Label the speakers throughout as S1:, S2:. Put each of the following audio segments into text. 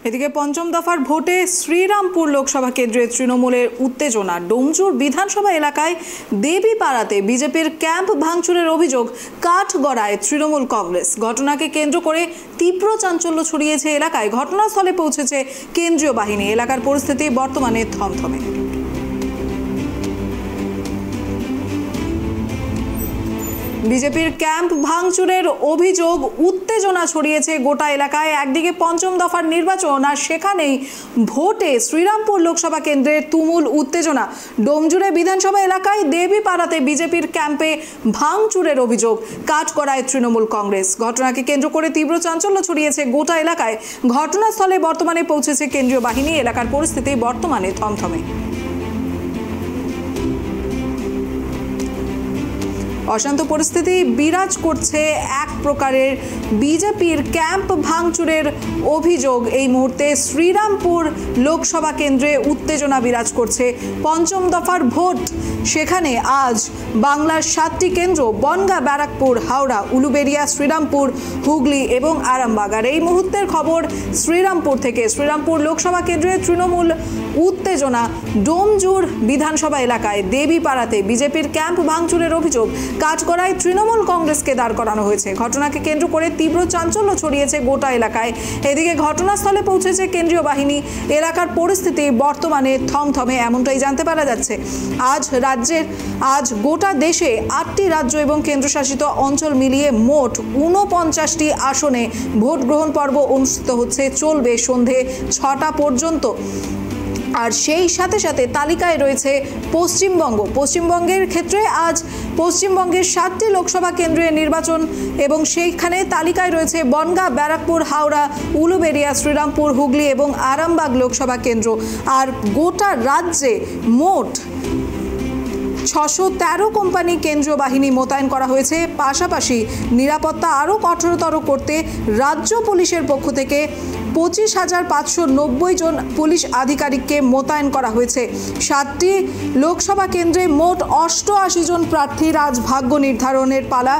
S1: এদিকে পঞ্চম দফার ভোটে শ্রীরামপুর লোকসভা কেন্দ্রে তৃণমূলের উত্তেজনা। ডোমজুর বিধানসভা এলাকায় দেবীপাড়াতে বিজেপির ক্যাম্প ভাঙচুরের অভিযোগ কাঠগড়ায় তৃণমূল কংগ্রেস। ঘটনাকে কেন্দ্র করে তীব্র চাঞ্চল্য ছড়িয়েছে এলাকায়। ঘটনাস্থলে পৌঁছেছে কেন্দ্রীয় বাহিনী। এলাকার পরিস্থিতি বর্তমানে থমথমে। বিজেপির ক্যাম্প ভাঙচুরের অভিযোগ উত্তেজনা ছড়িয়েছে গোটা এলাকায়। একদিকে পঞ্চম দফার নির্বাচন, আর সেখানেই ভোটে শ্রীরামপুর লোকসভা কেন্দ্রের তুমুল উত্তেজনা। ডোমজুড়ে বিধানসভা এলাকায় দেবীপাড়াতে বিজেপির ক্যাম্পে ভাঙচুরের অভিযোগ কাঠগড়ায় তৃণমূল কংগ্রেস। ঘটনাকে কেন্দ্র করে তীব্র চাঞ্চল্য ছড়িয়েছে গোটা এলাকায়। ঘটনাস্থলে বর্তমানে পৌঁছেছে কেন্দ্রীয় বাহিনী। এলাকার পরিস্থিতি বর্তমানে থমথমে। অশান্ত পরিস্থিতি বিরাজ করছে। এক প্রকারের বিজেপির ক্যাম্প ভাঙচুরের অভিযোগ এই মুহূর্তে শ্রীরামপুর লোকসভা কেন্দ্রে উত্তেজনা বিরাজ করছে। পঞ্চম দফার ভোট, সেখানে আজ বাংলার 7টি কেন্দ্র বনগাঁ, ব্যারাকপুর, হাওড়া, উলুবেড়িয়া, শ্রীরামপুর, হুগলি এবং আরামবাগ। আর এই মুহূর্তের খবর শ্রীরামপুর থেকে। শ্রীরামপুর লোকসভা কেন্দ্রে তৃণমূল উত্তেজনা। ডোমজুর বিধানসভা এলাকায় দেবীপাড়াতে বিজেপির ক্যাম্প ভাঙচুরের অভিযোগ কাঠগড়ায় তৃণমূল কংগ্রেসকে দাঁড় করানো হয়েছে। ঘটনাকে কেন্দ্র করে তীব্র চাঞ্চল্য ছড়িয়েছে গোটা এলাকায়। এদিকে ঘটনাস্থলে পৌঁছেছে কেন্দ্রীয় বাহিনী। এলাকার পরিস্থিতি বর্তমানে থমথমে, এমনটাই জানতে পারা যাচ্ছে। আজ গোটা দেশে 8টি রাজ্য এবং কেন্দ্রশাসিত অঞ্চল মিলিয়ে মোট 49টি আসনে ভোট গ্রহণ পর্ব অনুষ্ঠিত হচ্ছে। চলবে সন্ধে 6টা পর্যন্ত। আর সেই সাথে সাথে তালিকায় রয়েছে পশ্চিমবঙ্গ। পশ্চিমবঙ্গের ক্ষেত্রে আজ পশ্চিমবঙ্গের 7টি লোকসভা কেন্দ্রে নির্বাচন, এবং সেইখানে তালিকায় রয়েছে বনগাঁ, ব্যারাকপুর, হাওড়া, উলুবেড়িয়া, শ্রীরামপুর, হুগলি এবং আরামবাগ লোকসভা কেন্দ্র। আর গোটা রাজ্যে মোট 613 কোম্পানি কেন্দ্রীয় বাহিনী মোতায়েন করা হয়েছে। পাশাপাশি নিরাপত্তা আরও কঠোরতর করতে রাজ্য পুলিশের পক্ষ থেকে 25,590 জন পুলিশ আধিকারিককে মোতায়েন করা হয়েছে। 7টি লোকসভা কেন্দ্রে মোট 88 জন প্রার্থীর আজ ভাগ্য নির্ধারণের পালা।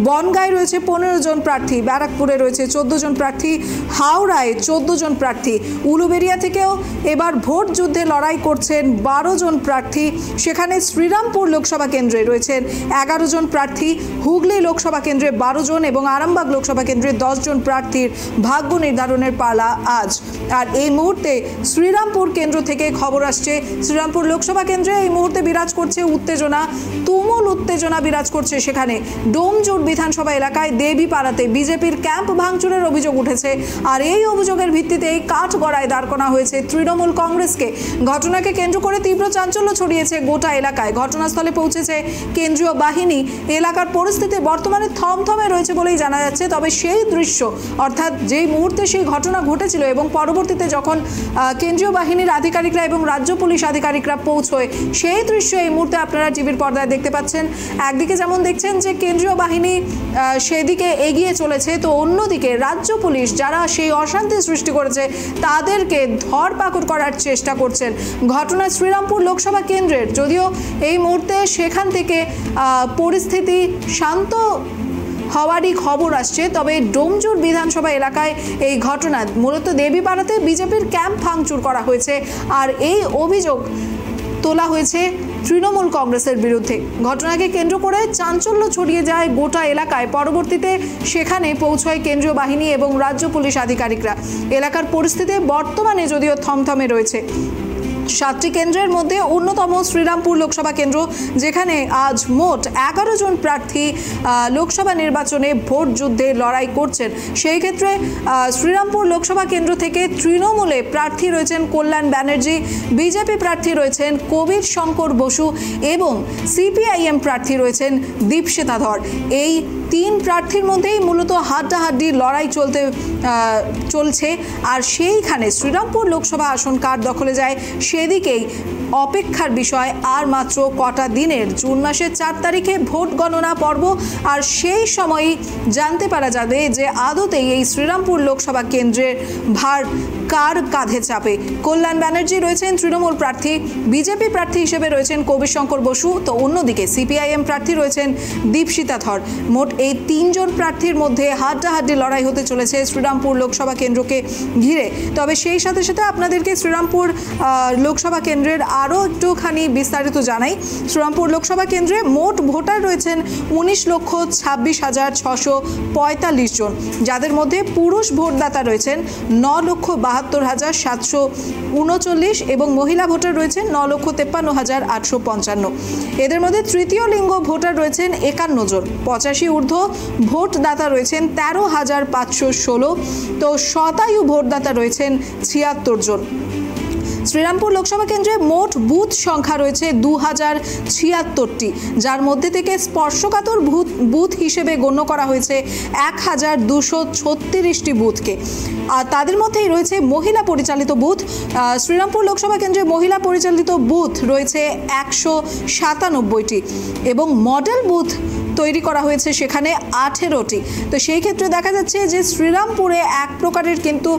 S1: বনগাঁয় রয়েছে 15 জন প্রার্থী, ব্যারাকপুরে রয়েছে 14 জন প্রার্থী, হাওড়ায় 14 জন প্রার্থী, উলুবেড়িয়া থেকেও এবার ভোট যুদ্ধে লড়াই করছেন 12 জন প্রার্থী। সেখানে শ্রীরামপুর লোকসভা কেন্দ্রে রয়েছেন 11 জন প্রার্থী, হুগলি লোকসভা কেন্দ্রে 12 জন এবং আরামবাগ লোকসভা কেন্দ্রে 10 জন প্রার্থীর ভাগ্য নির্ধারণের পালা আজ। আর এই মুহূর্তে শ্রীরামপুর কেন্দ্র থেকে খবর আসছে, শ্রীরামপুর লোকসভা কেন্দ্রে এই মুহূর্তে বিরাজ করছে উত্তেজনা, তুমুল উত্তেজনা বিরাজ করছে সেখানে। ডোমজুর বিধানসভা এলাকায় দেবীপাড়াতে বিজেপির ক্যাম্প ভাঙচুরের অভিযোগ উঠেছে। আর এই অভিযোগের ভিত্তিতেই কাঠগড়ায় দাঁড় করানো হয়েছে তৃণমূল কংগ্রেসকে। ঘটনাকে কেন্দ্র করে তীব্র চাঞ্চল্য ছড়িয়েছে গোটা এলাকায়। ঘটনাস্থলে পৌঁছেছে কেন্দ্রীয় বাহিনী। এলাকার পরিস্থিতি বর্তমানে থমথমে রয়েছে বলেই জানা যাচ্ছে। তবে সেই দৃশ্য, অর্থাৎ যেই মুহূর্তে সেই ঘটনা ঘটেছিল এবং পরবর্তীতে যখন কেন্দ্রীয় বাহিনীর আধিকারিকরা এবং রাজ্য পুলিশ আধিকারিকরা পৌঁছয়, সেই দৃশ্য এই মুহূর্তে আপনারা টিভির পর্দায় দেখতে পাচ্ছেন। একদিকে যেমন দেখছেন যে কেন্দ্রীয় বাহিনী সেদিকে এগিয়ে চলেছে, তো অন্যদিকে রাজ্য পুলিশ যারা সেই অশান্তি সৃষ্টি করেছে তাদেরকে ধরপাকড় করার চেষ্টা করছেন। ঘটনা শ্রীরামপুর লোকসভা কেন্দ্রের, যদিও এই মুহূর্তে সেখান থেকে পরিস্থিতি শান্ত হওয়ারই খবর আসছে। তবে ডোমজুর বিধানসভা এলাকায় এই ঘটনা, মূলত দেবীপাড়াতে বিজেপির ক্যাম্প ভাঙচুর করা হয়েছে। আর এই অভিযোগ তোলা হয়েছে তৃণমূল কংগ্রেসের বিরুদ্ধে। ঘটনাকে কেন্দ্র করে চাঞ্চল্য ছড়িয়ে যায় গোটা এলাকায়। পরবর্তীতে সেখানে পৌঁছয় কেন্দ্রীয় বাহিনী এবং রাজ্য পুলিশ আধিকারিকরা। এলাকার পরিস্থিতি বর্তমানে যদিও থমথমে রয়েছে। 7টি কেন্দ্রের মধ্যে অন্যতম শ্রীরামপুর লোকসভা কেন্দ্র, যেখানে আজ মোট 11 জন প্রার্থী লোকসভা নির্বাচনে ভোট যুদ্ধে লড়াই করছেন। সেই ক্ষেত্রে শ্রীরামপুর লোকসভা কেন্দ্র থেকে তৃণমূলে প্রার্থী রয়েছেন কল্যাণ ব্যানার্জি, বিজেপি প্রার্থী রয়েছেন কবির শঙ্কর বসু এবং সিপিআইএম প্রার্থী রয়েছেন দীপশিতা ধর। এই 3 প্রার্থীর মধ্যেই মূলত হাড্ডাহাড্ডি লড়াই চলছে। আর সেইখানে শ্রীরামপুর লোকসভা আসন কার দখলে যায় সেদিকেই অপেক্ষার বিষয়। আর মাত্র কটা দিনের, জুন মাসের 4 তারিখে ভোট গণনা পর্ব। আর সেই সময়ই জানতে পারা যাবে যে আদতেই এই শ্রীরামপুর লোকসভা কেন্দ্রের ভার কার কাঁধে চাপে? কল্যাণ ব্যানার্জি রয়েছেন তৃণমূল প্রার্থী, বিজেপি প্রার্থী হিসেবে রয়েছেন কবির শঙ্কর বসু, তো অন্যদিকে সিপিআইএম প্রার্থী রয়েছেন দীপশিতা ধর। মোট এই তিনজন প্রার্থীর মধ্যে হাড্ডাহাড্ডি লড়াই হতে চলেছে শ্রীরামপুর লোকসভা কেন্দ্রকে ঘিরে। তবে সেই সাথে সাথে আপনাদেরকে শ্রীরামপুর লোকসভা কেন্দ্রের আরও একটুখানি বিস্তারিত জানাই। শ্রীরামপুর লোকসভা কেন্দ্রে মোট ভোটার রয়েছেন 19,26,645 জন, যাদের মধ্যে পুরুষ ভোটদাতা রয়েছেন 9,72,739 এবং মহিলা ভোটার রয়েছেন 9,53,855। এদের মধ্যে তৃতীয় লিঙ্গ ভোটার রয়েছেন 51 জন, 85 ঊর্ধ্ব ভোটদাতা রয়েছেন 13,516, তো শতায়ু ভোটদাতা রয়েছেন 76 জন। শ্রীরামপুর লোকসভা কেন্দ্রে মোট বুথ সংখ্যা রয়েছে 2076টি, যার মধ্যে থেকে স্পর্শকাতর বুথ হিসেবে গণ্য করা হয়েছে 1236টি বুথকে। আর তাদের মধ্যেই রয়েছে মহিলা পরিচালিত বুথ। শ্রীরামপুর লোকসভা কেন্দ্রে মহিলা পরিচালিত বুথ রয়েছে 197টি এবং মডেল বুথ তৈরি করা হয়েছে সেখানে 18টি। তো সেই ক্ষেত্রে দেখা যাচ্ছে যে শ্রীরামপুরে এক প্রকারের কিন্তু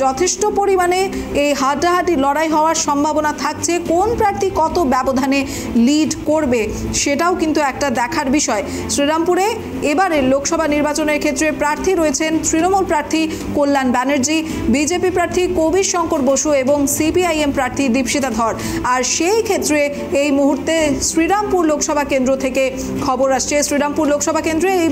S1: যথেষ্ট পরিমাণে এই হাড্ডাহাড্ডি লড়াই হওয়ার সম্ভাবনা থাকছে। কোন প্রার্থী কত ব্যবধানে লিড করবে সেটাও কিন্তু একটা দেখার বিষয়। শ্রীরামপুরে এবারের লোকসভা নির্বাচনের ক্ষেত্রে প্রার্থী রয়েছেন তৃণমূল প্রার্থী কল্যাণ ব্যানার্জি, বিজেপি প্রার্থী কবির শঙ্কর বসু এবং সিপিআইএম প্রার্থী দীপশিতা ধর। আর সেই ক্ষেত্রে এই মুহূর্তে শ্রীরামপুর লোকসভা কেন্দ্র থেকে খবর আসছে, শ্রীরামপুর লোকসভা কেন্দ্রে এই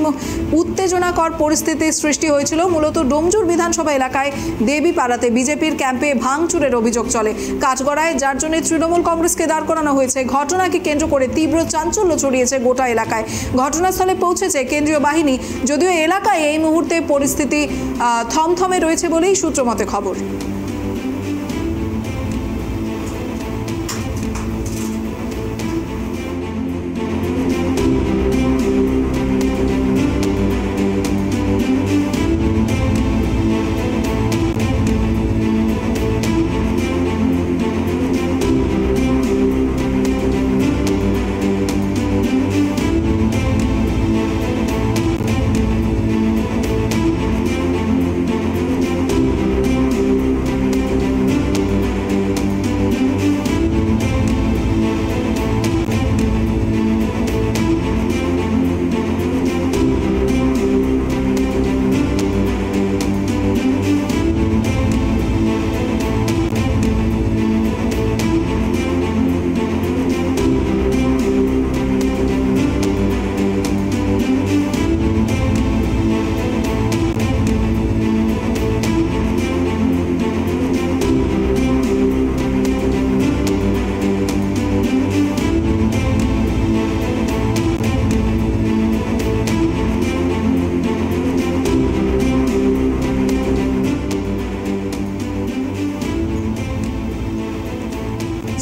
S1: উত্তেজনাকর পরিস্থিতির সৃষ্টি হয়েছিল মূলত ডোমজুর বিধানসভা এলাকায় দেবীপাড়াতে বিজেপির ক্যাম্পে ভাঙচুরের অভিযোগ চলে কাঠগড়ায়, যার জন্য তৃণমূল কংগ্রেসকে দাঁড় করানো হয়েছে। ঘটনাকে কেন্দ্র করে তীব্র চাঞ্চল্য ছড়িয়েছে গোটা এলাকায়। ঘটনাস্থলে পৌঁছেছে কেন্দ্রীয় বাহিনী, যদিও এলাকায় এই মুহূর্তে পরিস্থিতি থমথমে রয়েছে বলেই সূত্রমতে খবর।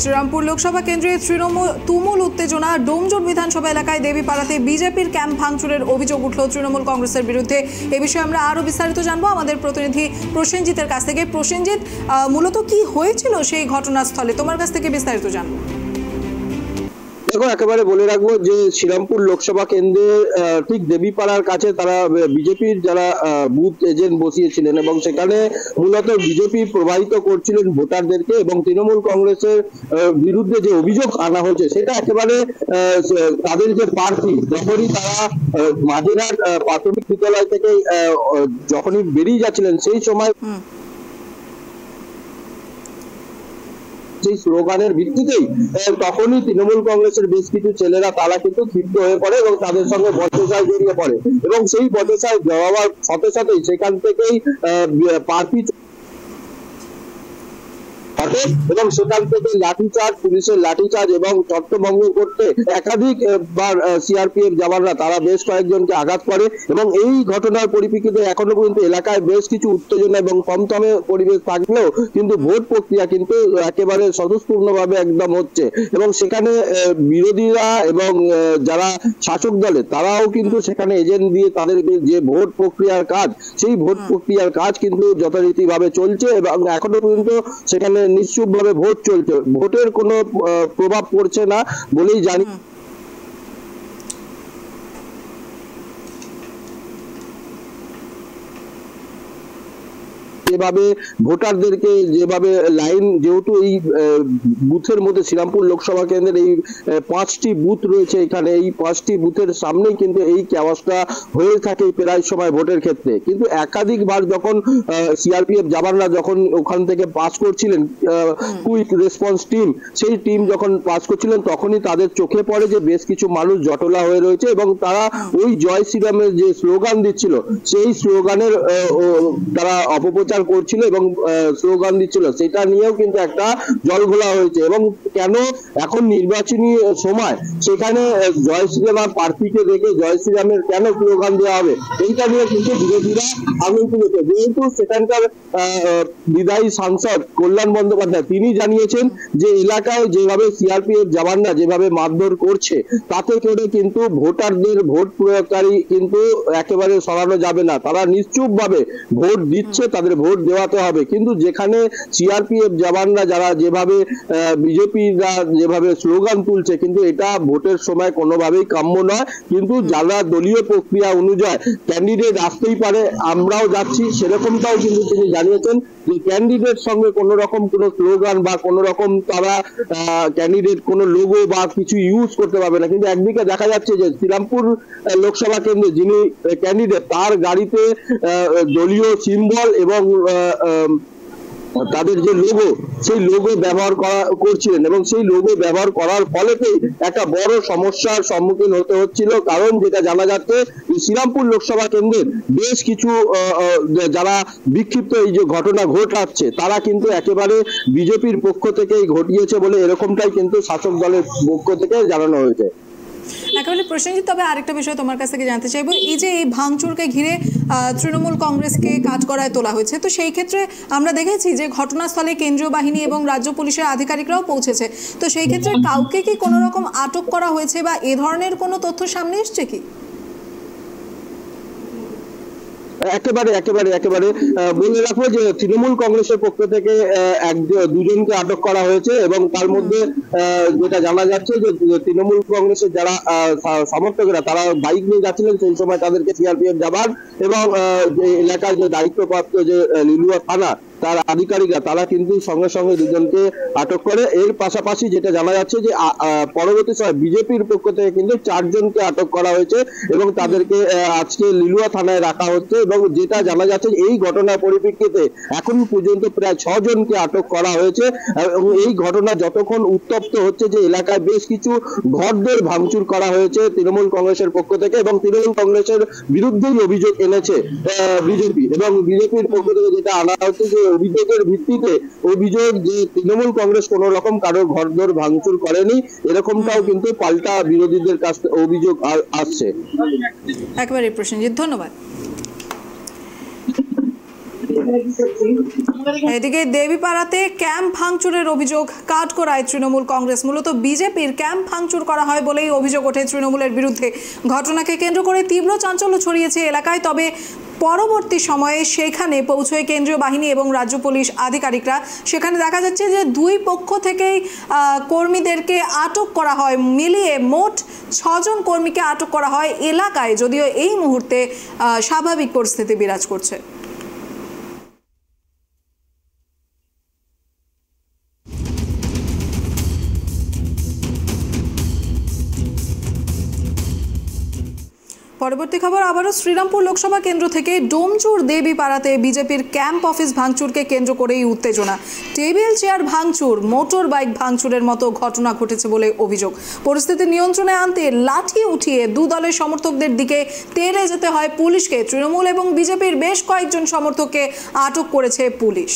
S1: শ্রীরামপুর লোকসভা কেন্দ্রে তুমুল উত্তেজনা। ডোমজুর বিধানসভা এলাকায় দেবীপাড়াতে বিজেপির ক্যাম্প ভাঙচুরের অভিযোগ উঠল তৃণমূল কংগ্রেসের বিরুদ্ধে। এ বিষয়ে আমরা আরও বিস্তারিত জানবো আমাদের প্রতিনিধি প্রসেনজিতের কাছ থেকে। প্রসেনজিৎ, মূলত কি হয়েছিল সেই ঘটনাস্থলে, তোমার কাছ থেকে বিস্তারিত জানবো।
S2: দেখো, একেবারে বলে রাখবো যে শ্রীরামপুর লোকসভা কেন্দ্রে ঠিক দেবীপাড়ার কাছে তারা বিজেপির যারা বুথ এজেন্ট বসিয়েছিলেন এবং সেখানে মূলত বিজেপি প্রবাহিত করছিলেন ভোটারদেরকে এবং তৃণমূল কংগ্রেসের বিরুদ্ধে যে অভিযোগ আনা হয়েছে সেটা একেবারে তাদের যে প্রার্থী, যখনই তারা মাঝেরহাট প্রাথমিক বিদ্যালয় থেকে যখনই বেরিয়ে যাচ্ছিলেন সেই সময় সেই স্লোগানের ভিত্তিতেই তখনই তৃণমূল কংগ্রেসের বেশ কিছু ছেলেরা তারা কিন্তু ক্ষিপ্ত হয়ে পড়ে এবং তাদের সঙ্গে বচসায় জড়িয়ে পড়ে এবং সেই বচসায় যাওয়ার সাথে সাথেই সেখান থেকেই প্রার্থী এবং সেখান থেকে লাঠিচার্জ, পুলিশের লাঠিচার্জ এবং ছত্রভঙ্গ করতে একাধিক বার সিআরপিএফ জওয়ানরা তারা বেশ কয়েকজনকে আঘাত করে এবং এই ঘটনার পরিপ্রেক্ষিতে এখনো পর্যন্ত এলাকায় বেশ কিছু উত্তেজনা এবং থমথমে পরিবেশ থাকলেও কিন্তু ভোট প্রক্রিয়া কিন্তু একেবারে স্বতঃস্ফূর্তভাবে একদম হচ্ছে এবং সেখানে বিরোধীরা এবং যারা শাসক দলে তারাও কিন্তু সেখানে এজেন্ট দিয়ে তাদের যে ভোট প্রক্রিয়ার কাজ সেই ভোট প্রক্রিয়ার কাজ কিন্তু যথারীতিভাবে চলছে এবং এখনো পর্যন্ত সেখানে নিশ্চুপভাবে ভোট চলছে। ভোটের কোনো প্রভাব পড়ছে না বলেই জানি। যেভাবে ভোটারদেরকে যেভাবে লাইন, যেহেতু এই বুথের মধ্যে শ্রীরামপুর লোকসভা কেন্দ্রের এই 5টি বুথ রয়েছে, এখানে এই 5টি বুথের সামনেই কিন্তু এই ক্যাওয়াসটা হয়ে থাকে প্রায় সময় ভোটের ক্ষেত্রে। কিন্তু একাধিকবার যখন সিআরপিএফ জওয়ানরা যখন ওখান থেকে পাস করছিলেন, কুইক রেসপন্স টিম, সেই টিম যখন পাস করছিলেন, তখনই তাদের চোখে পড়ে যে বেশ কিছু মানুষ জটলা হয়ে রয়েছে এবং তারা ওই জয় শ্রীরামের যে স্লোগান দিচ্ছিল, সেই স্লোগানের তারা অপপ্রচার করছিল এবং স্লোগান দিচ্ছিল, সেটা নিয়েও কিন্তু একটা জলঘোলা হয়েছে। এবং কেন এখন নির্বাচনী সময় সেখানে জয় শ্রীরাম প্রার্থীকে দেখে জয় শ্রীরামের কেন স্লোগান দেওয়া হবে, এইটা নিয়ে কিন্তু বিরোধীরা আঙুল তুলেছে। যেহেতু সেখানকার বিদায়ী সাংসদ কল্যাণ বন্দ্যোপাধ্যায় তিনি জানিয়েছেন যে এলাকায় যেভাবে সিআরপিএফ জওয়ানরা যেভাবে মারধর করছে, তাতে করে কিন্তু ভোটারদের, ভোট প্রয়োগকারী কিন্তু একেবারে সরানো যাবে না। তারা নিশ্চুপভাবে ভোট দিচ্ছে, তাদের ভোট দেওয়াতে হবে। কিন্তু যেখানে সিআরপিএফ জওয়ানরা যারা যেভাবে বিজেপিরা যেভাবে স্লোগান তুলছে, কিন্তু এটা ভোটের সময় কোনোভাবেই কাম্য নয়। কিন্তু যারা দলীয় প্রক্রিয়া অনুযায়ী ক্যান্ডিডেট আসতেই পারে, আমরাও যাচ্ছি, সেরকমটাও কিন্তু তিনি জানিয়েছেন যে ক্যান্ডিডেট সঙ্গে কোন রকম কোনো স্লোগান বা কোন রকম তারা ক্যান্ডিডেট কোনো লোগো বা কিছু ইউজ করতে পারবে না। কিন্তু একদিকে দেখা যাচ্ছে যে শ্রীরামপুর লোকসভা কেন্দ্রে যিনি ক্যান্ডিডেট, তার গাড়িতে দলীয় সিম্বল এবং তাদের যে লোগো, সেই লোগো ব্যবহার করছিলেন এবং সেই লোগো ব্যবহার করার ফলেতেই একটা বড় সমস্যার সম্মুখীন হতে হচ্ছিল। কারণ যেটা জানা যাচ্ছে, শ্রীরামপুর লোকসভা কেন্দ্রের বেশ কিছু যারা বিক্ষিপ্ত এই যে ঘটনা ঘটাচ্ছে, তারা কিন্তু একেবারে বিজেপির পক্ষ থেকেই ঘটিয়েছে বলে এরকমটাই কিন্তু শাসক দলের পক্ষ থেকে জানানো হয়েছে।
S1: একেবারে প্রসেনজিৎ, তবে আরেকটা বিষয় তোমার কাছ থেকে জানতে চাইবো, এই যে এই ভাঙচুরকে ঘিরে তৃণমূল কংগ্রেসকে কাঠগড়ায় তোলা হয়েছে, তো সেই ক্ষেত্রে আমরা দেখেছি যে ঘটনাস্থলে কেন্দ্রীয় বাহিনী এবং রাজ্য পুলিশের আধিকারিকরাও পৌঁছেছে, তো সেই ক্ষেত্রে কাউকে কি কোনো রকম আটক করা হয়েছে বা এ ধরনের কোনো তথ্য সামনে এসছে কি?
S2: একেবারে বলে রাখবো যে তৃণমূল কংগ্রেসের পক্ষ থেকে দুজনকে আটক করা হয়েছে এবং তার মধ্যে যেটা জানা যাচ্ছে যে তৃণমূল কংগ্রেসের যারা সমর্থকরা তারা বাইক নিয়ে যাচ্ছিলেন, সেই সময় তাদেরকে সিআরপিএফ জওয়ান এবং এলাকার যে দায়িত্বপ্রাপ্ত যে লিলুয়া থানা তার আধিকারিকরা তারা কিন্তু সঙ্গে সঙ্গে দুজনকে আটক করে। এর পাশাপাশি যেটা জানা যাচ্ছে যে পরবর্তী সময় বিজেপির পক্ষ থেকে কিন্তু 4 জনকে আটক করা হয়েছে এবং তাদেরকে আজকে লিলুয়া থানায় রাখা হচ্ছে। এবং যেটা জানা যাচ্ছে এই ঘটনার পরিপ্রেক্ষিতে এখন পর্যন্ত প্রায় 6 জনকে আটক করা হয়েছে এবং এই ঘটনা যতক্ষণ উত্তপ্ত হচ্ছে যে এলাকায় বেশ কিছু ঘরদের ভাঙচুর করা হয়েছে তৃণমূল কংগ্রেসের পক্ষ থেকে এবং তৃণমূল কংগ্রেসের বিরুদ্ধেই অভিযোগ এনেছে বিজেপি এবং বিজেপির পক্ষ থেকে যেটা আনা হচ্ছে যে অভিযোগের ভিত্তিতে অভিযোগ যে তৃণমূল কংগ্রেস কোন রকম কারো ঘরদোর ভাঙচুর করেনি, এরকমটাও কিন্তু পাল্টা বিরোধীদের কাছ থেকে অভিযোগ আসছে।
S1: একেবারে প্রসেনজিৎ, ধন্যবাদ। এদিকে দেবীপাড়াতে ক্যাম্প ভাঙচুরের অভিযোগ কাঠগড়ায় তৃণমূল কংগ্রেস, মূলত বিজেপির ক্যাম্প ভাঙচুর করা হয় বলেই অভিযোগ ওঠে তৃণমূলের বিরুদ্ধে। ঘটনাকে কেন্দ্র করে তীব্র চাঞ্চল্য ছড়িয়েছে এলাকায়, তবে পরবর্তী সময়ে সেখানে পৌঁছয় কেন্দ্রীয় বাহিনী এবং রাজ্য পুলিশ আধিকারিকরা। সেখানে দেখা যাচ্ছে যে দুই পক্ষ থেকেই কর্মীদেরকে আটক করা হয়, মিলিয়ে মোট 6 জন কর্মীকে আটক করা হয় এলাকায়, যদিও এই মুহূর্তে স্বাভাবিক পরিস্থিতি বিরাজ করছে। পরবর্তী খবর আবারও শ্রীরামপুর লোকসভা কেন্দ্র থেকে ডোমচুর দেবীপাড়াতে বিজেপির ক্যাম্প অফিস ভাঙচুরকে কেন্দ্র করেই উত্তেজনা। টেবিল চেয়ার ভাঙচুর, মোটর বাইক ভাঙচুরের মতো ঘটনা ঘটেছে বলে অভিযোগ। পরিস্থিতি নিয়ন্ত্রণে আনতে লাঠি উঠিয়ে দু দলের সমর্থকদের দিকে তেড়ে যেতে হয় পুলিশকে। তৃণমূল এবং বিজেপির বেশ কয়েকজন সমর্থককে আটক করেছে পুলিশ।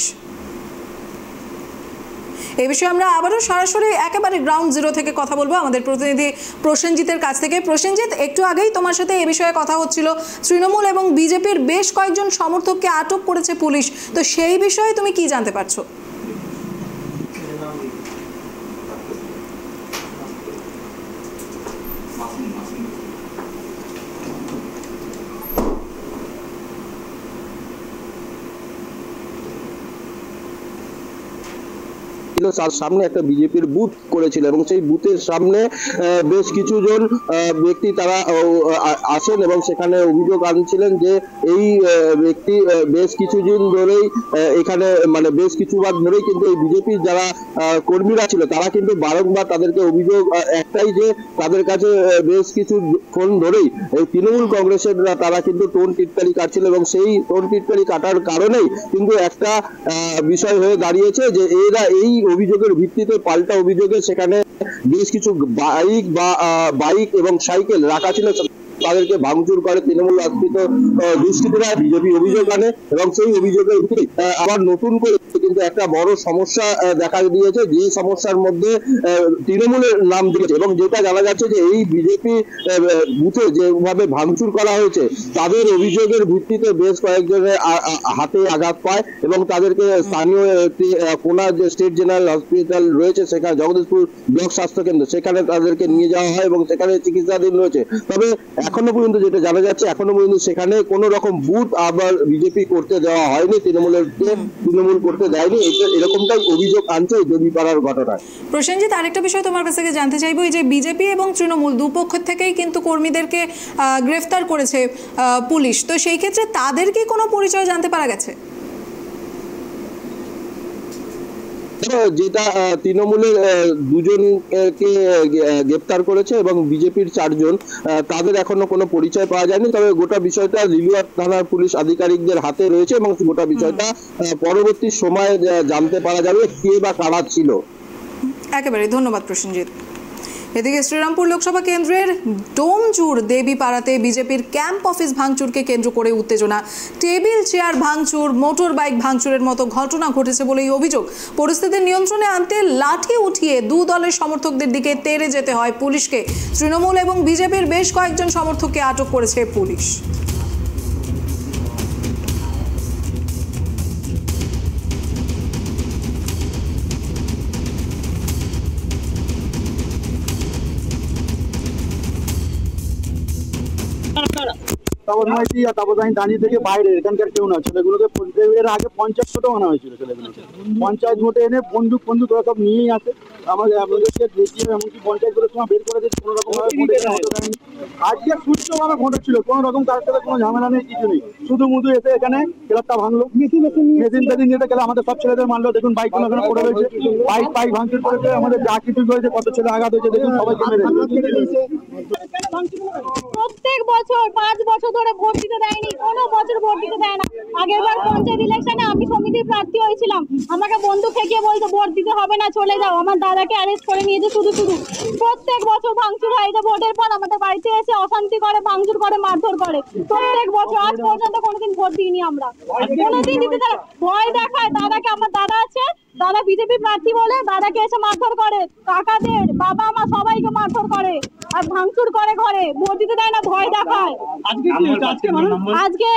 S1: এই বিষয়ে আমরা আবারও সরাসরি একেবারে গ্রাউন্ড জিরো থেকে কথা বলবো আমাদের প্রতিনিধি প্রসেনজিতের কাছ থেকে। প্রসেনজিৎ, একটু আগেই তোমার সাথে এই বিষয়ে কথা হচ্ছিল, তৃণমূল এবং বিজেপির বেশ কয়েকজন সমর্থককে আটক করেছে পুলিশ, তো সেই বিষয়ে তুমি কি জানতে পারছো?
S2: ছিল তার সামনে একটা বিজেপির বুথ করেছিল এবং সেই বুথের সামনে বেশ কিছু জন ব্যক্তি তারা আসেন এবং সেখানে অভিযোগ আনছিলেন যে এই ব্যক্তি বেশ কিছুদিন ধরেই এখানে মানে বেশ কিছুবার ধরেই কিন্তু এই বিজেপির যারা কর্মীরা ছিল তারা কিন্তু বারংবার তাদেরকে অভিযোগ একটাই যে তাদের কাছে বেশ কিছুক্ষণ ধরেই এই তৃণমূল কংগ্রেসের তারা কিন্তু টোন টিটকারি কাটছিল এবং সেই টোন টিটকারি কাটার কারণেই কিন্তু একটা বিষয় হয়ে দাঁড়িয়েছে যে এরা এই অভিযোগের ভিত্তিতে পাল্টা অভিযোগে সেখানে বেশ কিছু বাইক এবং সাইকেল রাখা ছিল তাদেরকে ভাঙচুর করে তৃণমূল আশ্রিত দুষ্কৃতীরা। বিজেপি অভিযোগ আনে এবং সেই অভিযোগের ভিত্তিতে আবার নতুন করে কিন্তু একটা বড় সমস্যা দেখা দিয়েছে, যে সমস্যার মধ্যে তৃণমূলের নাম দিয়েছে এবং যেটা জানা যাচ্ছে যে এই বিজেপি বুথে যেভাবে ভাঙচুর করা হয়েছে তাদের অভিযোগের ভিত্তিতে বেশ কয়েকজনের হাতে আঘাত পায় এবং তাদেরকে স্থানীয় কোনার যে স্টেট জেনারেল হসপিটাল রয়েছে সেখানে জগদীশপুর ব্লক স্বাস্থ্য কেন্দ্র সেখানে তাদেরকে নিয়ে যাওয়া হয় এবং সেখানে চিকিৎসাধীন রয়েছে। তবে এখনো পর্যন্ত যেটা জানা যাচ্ছে এখনো পর্যন্ত সেখানে কোন রকম বুথ আবার বিজেপি করতে দেওয়া হয়নি, তৃণমূল করতে দেয়নি, এরকমটাই অভিযোগ আনছে দেবীপাড়ার ঘটনায়।
S1: প্রসেনজিৎ, আরেকটা বিষয় তোমার কাছ থেকে জানতে চাইবো, এই যে বিজেপি এবং তৃণমূল দুপক্ষ থেকেই কিন্তু কর্মীদেরকে গ্রেফতার করেছে পুলিশ, তো সেই ক্ষেত্রে তাদের কি কোনো পরিচয় জানতে পারা গেছে?
S2: যেটা তৃণমূলের দুজনকে গ্রেপ্তার করেছে এবং বিজেপির 4 জন, তাদের এখনো কোনো পরিচয় পাওয়া যায়নি। তবে গোটা বিষয়টা লিলুয়া থানার পুলিশ আধিকারিকদের হাতে রয়েছে এবং গোটা বিষয়টা পরবর্তী সময়ে জানতে পারা যাবে কে বা কারা ছিল।
S1: একেবারে ধন্যবাদ প্রসেনজিৎ। এদিকে শ্রীরামপুর লোকসভা কেন্দ্রের ডোমজুর দেবীপাড়াতে বিজেপির ক্যাম্প অফিস ভাঙচুরকে কেন্দ্র করে উত্তেজনা, টেবিল চেয়ার ভাঙচুর, মোটর বাইক ভাঙচুরের মতো ঘটনা ঘটেছে বলেই অভিযোগ। পরিস্থিতি নিয়ন্ত্রণে আনতে লাঠি উঠিয়ে দু দলের সমর্থকদের দিকে তেড়ে যেতে হয় পুলিশকে। তৃণমূল এবং বিজেপির বেশ কয়েকজন সমর্থককে আটক করেছে পুলিশ।
S3: তাপস মাইতি আর তাপস আইন দাঁড়িয়ে থেকে বাইরে, এখানকার কেউ না, ছেলেগুলোকে এর আগে পঞ্চায়েত ভোটও আনা হয়েছিল। ছেলেগুলোকে পঞ্চায়েত ভোটে এনে বন্দুক ওরা সব নিয়েই আসে। আমাদেরকে দেখিয়ে এমনকি পঞ্চায়েত ভোটের সময় বের করে দিয়েছে, কোনো রকম আজকে সুস্থভাবে ভোট ছিল, কোনো রকম তার সাথে কোনো ঝামেলা নেই, কিছু নেই। শুধু মুধু এসে এখানে ক্লাবটা ভাঙলো, মেশিন নিয়ে গেলে আমাদের সব ছেলেদের মারলো। দেখুন বাইকগুলো এখানে পড়ে রয়েছে, বাইক ভাঙচুর করেছে, আমাদের যা কিছু হয়েছে, কত ছেলে আঘাত হয়েছে দেখুন, সবাইকে মেরেছে।
S4: প্রত্যেক বছর 5 বছর ধরে ভোট দিতে দেয়নি, কোনো বছর ভোট দিতে দেয় না। আগেরবার পঞ্চায়েত ইলেকশনে আমি সমিতির প্রার্থী হয়েছিলাম, আমাকে বন্দুক ঠেকিয়ে বলতো ভোট দিতে হবে না, চলে যাও। আমার দাদাকে অ্যারেস্ট করে নিয়েছে শুধু। প্রত্যেক বছর ভাঙচুর হয়, যে ভোটের পর আমাদের বাড়িতে এসে অশান্তি করে, ভাঙচুর করে, মারধর করে প্রত্যেক বছর। আজ পর্যন্ত কোনোদিন ভোট দিইনি আমরা, কোনোদিন দিতে দেয় না। ভয় দেখায় দাদাকে, আমার দাদা আছে, দাদা বিজেপি প্রার্থী বলে দাদাকে এসে মারধর করে, কাকাদের বাবা মা সবাইকে মারধর করে আর ভাঙচুর করে, ঘরে ভোট দিতে দেয় না, ভয় দেখায়। আজকে